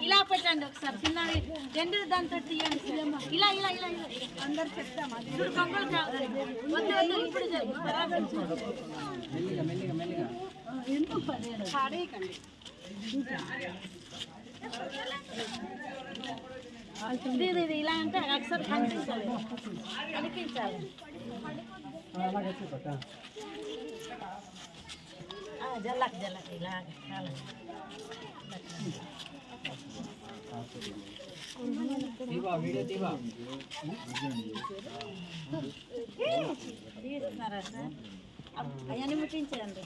ఇలా పెట్టండి ఒకసారి చిన్నది రెండు దాంతో తీయండి ఇలా ఇలా ఇలా అందరు చెప్తామా ఇప్పుడు కంపల్ ఇప్పుడు ఎందుకు పాడేయకండి ఇది ఇలా అంటే ఒకసారి కనిపించాలి కనిపించాలి జల్లక్ జల్లక్ ఇలా తీస్తున్నారా సార్ అవన్నీ ముట్టించండి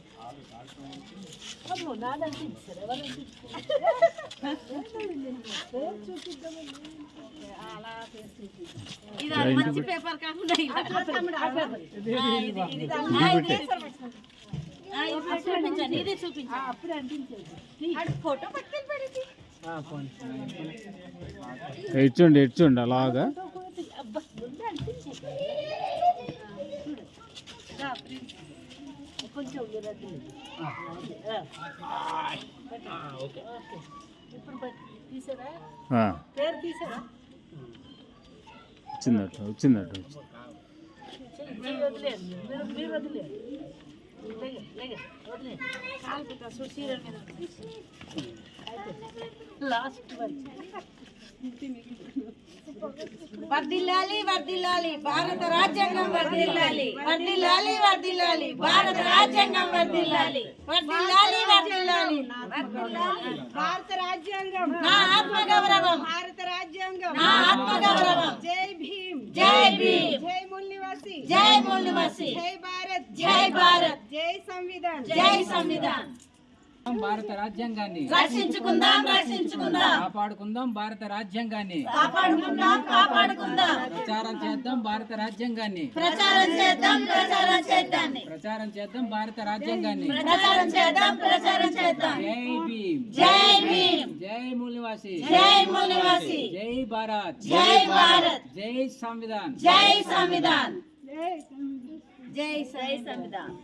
ఇది మంచి పేపర్ కాకుండా చూపించండి ఇది చూపించండి అప్పుడు అంటించండి ఫోటో పట్టుకెళ్ళి ఇచ్చండి అలాగా కొంచెం ఇప్పుడు తీసారా పేరు తీసారా వచ్చిందట వదిలేదు మీరు వదిలేదు లాస్ట్ వర్ధిల్లాలి వర్ధిల్లాలి భారత రాజ్యాంగం వర్ధిల్లాలి వర్ధిల్లాలి వర్ధిల్లాలి భారత రాజ్యాంగం వర్ధిల్లాలి వర్ధిల్లాలి వర్ధిల్లాలి భారత రాజ్యాంగం నా ఆత్మగౌరవం భారత రాజ్యాంగం నా ఆత్మగౌరవం జై భీమ్ జై భీమ్ జై మూల్ నివాసి జై మూల్ నివాసి జై భారత్ జై భారత్ జై సంవిధాన్ జై సంవిధాన్ భారత రాజ్యాంగాన్ని రక్షించుకుందాం రక్షించుకుందాం కాపాడుకుందాం భారత రాజ్యాంగాన్ని కాపాడుకుందాం కాపాడుకుందాం ప్రచారం చేద్దాం భారత రాజ్యాంగాన్ని ప్రచారం చేద్దాం ప్రచారం చేద్దాం ప్రచారం చేద్దాం భారత రాజ్యాంగాన్ని ప్రచారం చేద్దాం ప్రచారం చేద్దాం జై భీమ్ జై భీమ్ జై మూల్ నివాసి జై మూల్ నివాసి జై భారత్ జై భారత్ జై సంవిధాన్ జై సంవిధాన్ జై సంవిధాన్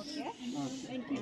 ఓకే థాంక్యూ